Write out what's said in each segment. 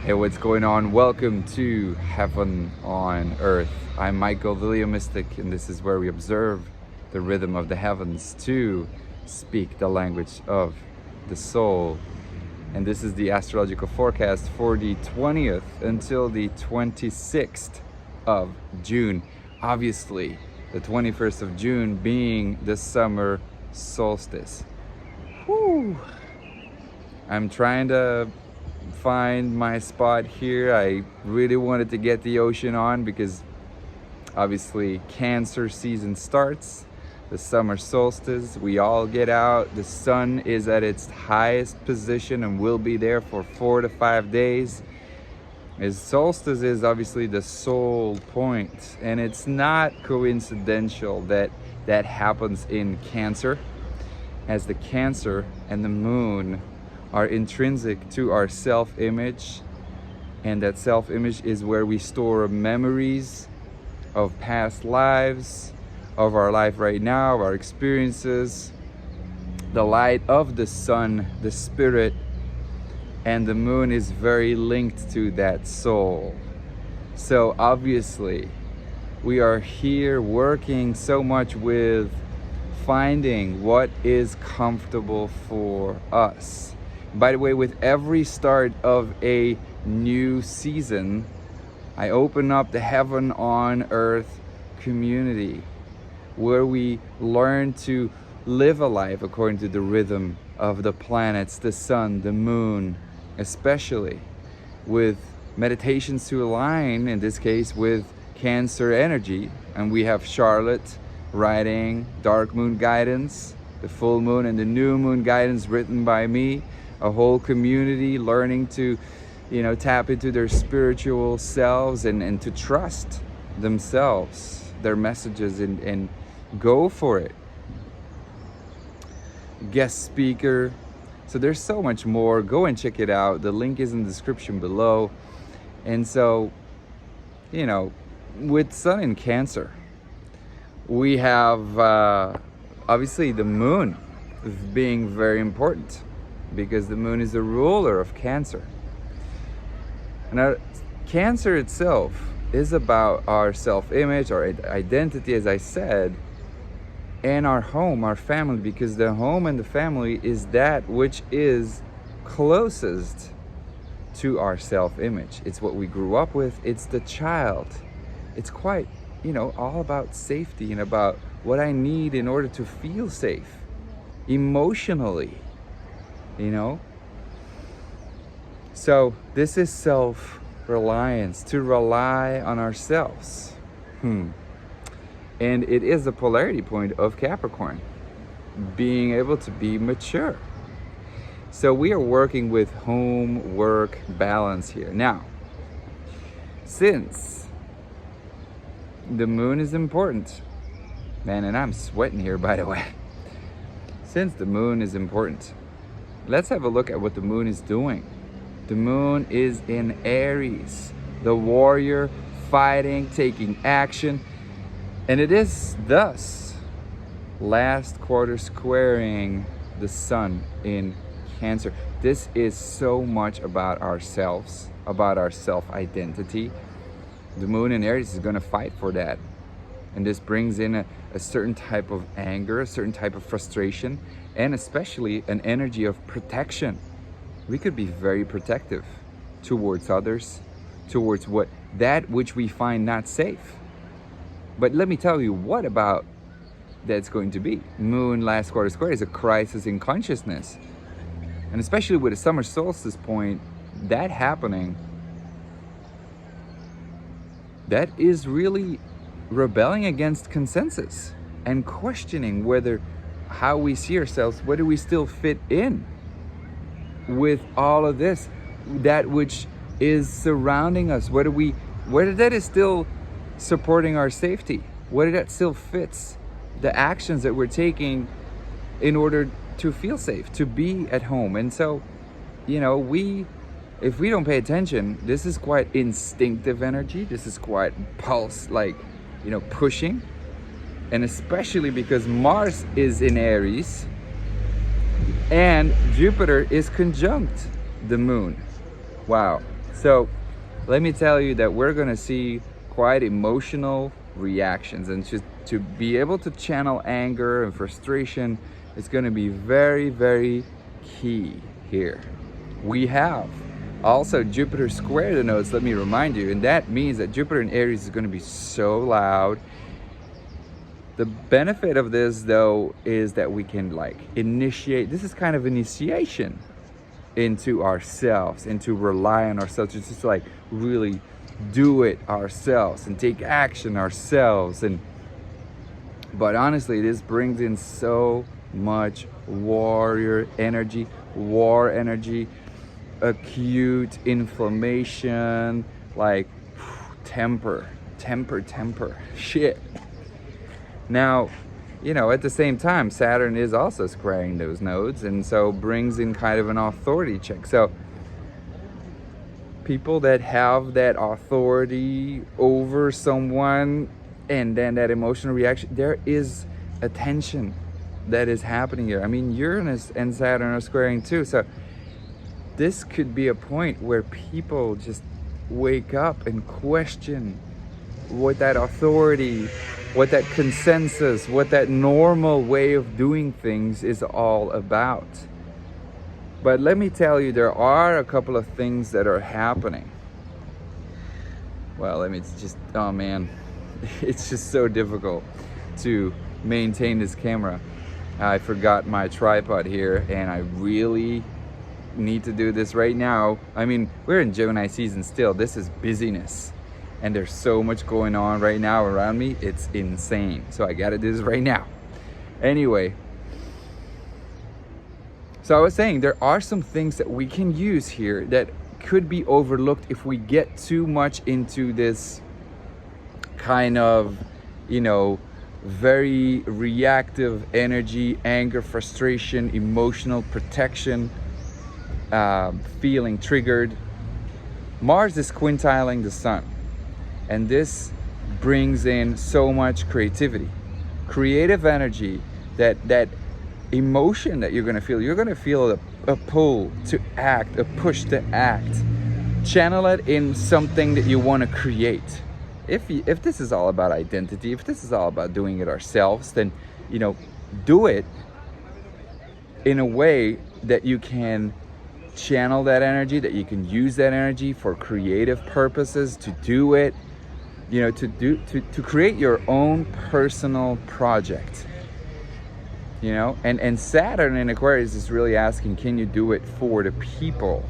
Hey, what's going on? Welcome to Heaven on Earth. I'm Michael, the Leo Mystic, and this is where we observe the rhythm of the heavens to speak the language of the soul. And this is the astrological forecast for the 20th until the 26th of June. Obviously, the 21st of June being the summer solstice. Whew. I'm trying to find my spot here. I really wanted to get the ocean on because obviously Cancer season starts, the summer solstice, we all get out, the sun is at its highest position and will be there for 4 to 5 days. As solstice is obviously the soul point, and it's not coincidental that that happens in Cancer, as the Cancer and the moon are intrinsic to our self-image, and that self-image is where we store memories of past lives, of our life right now, of our experiences. The light of the sun, the spirit, and the moon is very linked to that soul. So obviously we are here working so much with finding what is comfortable for us. By the way, with every start of a new season, I open up the Heaven on Earth community where we learn to live a life according to the rhythm of the planets, the sun, the moon, especially with meditations to align, in this case, with Cancer energy. And we have Charlotte writing dark moon guidance, the full moon and the new moon guidance written by me. A whole community learning to, tap into their spiritual selves and to trust themselves, their messages, and go for it. Guest speaker. So there's so much more. Go and check it out. The link is in the description below. And so, with Sun in Cancer, we have obviously the moon being very important, because the moon is the ruler of Cancer. Now, Cancer itself is about our self-image, our identity, as I said, and our home, our family, because the home and the family is that which is closest to our self-image. It's what we grew up with. It's the child. It's quite, all about safety and about what I need in order to feel safe emotionally. So this is self-reliance, to rely on ourselves. And it is the polarity point of Capricorn, being able to be mature. So we are working with home-work balance here. Now, since the moon is important, man, and I'm sweating here, by the way. Since the moon is important, let's have a look at what the moon is doing. The moon is in Aries, the warrior, fighting, taking action. And it is thus last quarter squaring the sun in Cancer. This is so much about ourselves, about our self-identity. The moon in Aries is going to fight for that. And this brings in a certain type of anger, a certain type of frustration, and especially an energy of protection. We could be very protective towards others, towards that which we find not safe. But let me tell you, what about that's going to be? Moon last quarter square is a crisis in consciousness. And especially with a summer solstice point, that happening, that is really rebelling against consensus and questioning how we see ourselves, whether we still fit in with all of this, that which is surrounding us, whether that is still supporting our safety, whether that still fits the actions that we're taking in order to feel safe, to be at home. And so, if we don't pay attention, this is quite instinctive energy. This is quite pulse, pushing. And especially because Mars is in Aries and Jupiter is conjunct the moon. Wow. So let me tell you that we're going to see quite emotional reactions, and just to be able to channel anger and frustration is going to be very, very key here. We have also Jupiter square the nodes, let me remind you, and that means that Jupiter in Aries is going to be so loud. The benefit of this though is that we can like initiate, this is kind of initiation into ourselves, and to rely on ourselves, just to like really do it ourselves and take action ourselves. And but honestly, this brings in so much warrior energy, war energy, acute inflammation, like temper shit. Now, you know, at the same time, Saturn is also squaring those nodes, and so brings in kind of an authority check. So people that have that authority over someone, and then that emotional reaction, there is a tension that is happening here. I mean, Uranus and Saturn are squaring too, so this could be a point where people just wake up and question what that authority, what that consensus, what that normal way of doing things is all about. But let me tell you, there are a couple of things that are happening. Well, oh man, it's just so difficult to maintain this camera. I forgot my tripod here, and I really need to do this right now. I mean, we're in Gemini season still. This is busyness, and there's so much going on right now around me. It's insane. So I gotta do this right now. Anyway, so I was saying there are some things that we can use here that could be overlooked if we get too much into this kind of, you know, very reactive energy, anger, frustration, emotional protection, feeling triggered. Mars is quintiling the sun, and this brings in so much creativity, creative energy, that emotion that you're going to feel. You're going to feel a pull to act, a push to act. Channel it in something that you want to create. If this is all about identity, if this is all about doing it ourselves, then, you know, do it in a way that you can channel that energy, that you can use that energy for creative purposes, to do it, you know, to create your own personal project, you know. And Saturn in Aquarius is really asking, can you do it for the people?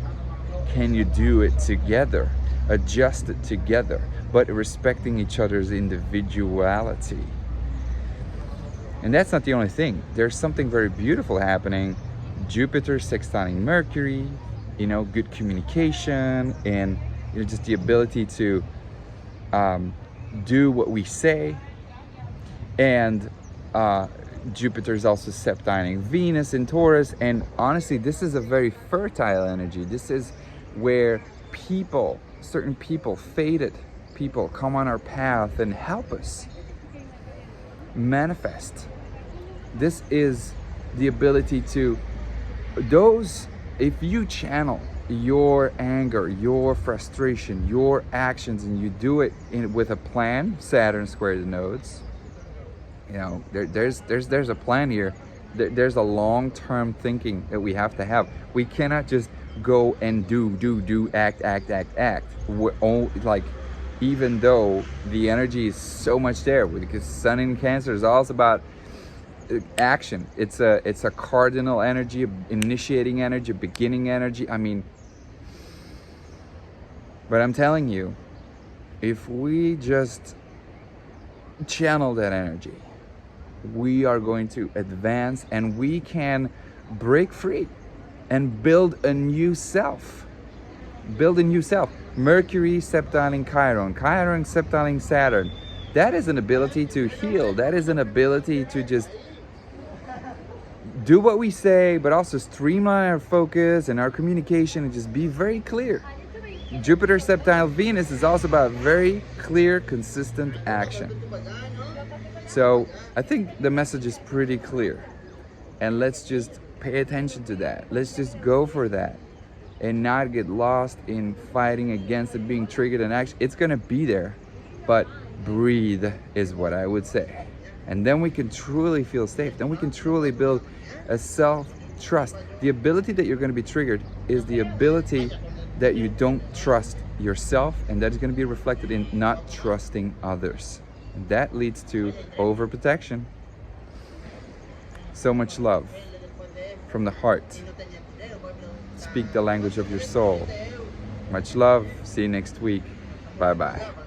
Can you do it together, adjust it together, but respecting each other's individuality? And that's not the only thing. There's something very beautiful happening. Jupiter sextiling Mercury, you know, good communication, and, you know, just the ability to do what we say. And Jupiter is also septiling Venus in Taurus, and honestly, this is a very fertile energy. This is where people, certain people, fated people, come on our path and help us manifest. This is the ability to, if you channel your anger, your frustration, your actions, and you do it with a plan, Saturn square the nodes, you know, there's a plan here. There's a long-term thinking that we have to have. We cannot just go and act. We're all, like, even though the energy is so much there, because Sun in Cancer is also about action. It's a cardinal energy, initiating energy, beginning energy. I mean, but I'm telling you, if we just channel that energy, we are going to advance, and we can break free and build a new self. Mercury septiling Chiron, Chiron septiling Saturn. That is an ability to heal. That is an ability to just do what we say, but also streamline our focus and our communication and just be very clear. Jupiter septile Venus is also about very clear, consistent action. So I think the message is pretty clear, and let's just pay attention to that. Let's just go for that. and not get lost in fighting against it being triggered and action. It's gonna be there, but breathe is what I would say. And then we can truly feel safe. Then we can truly build a self-trust. The ability that you're gonna be triggered is the ability that you don't trust yourself, and that is gonna be reflected in not trusting others. And that leads to overprotection. So much love from the heart. Speak the language of your soul. Much love. See you next week. Bye-bye.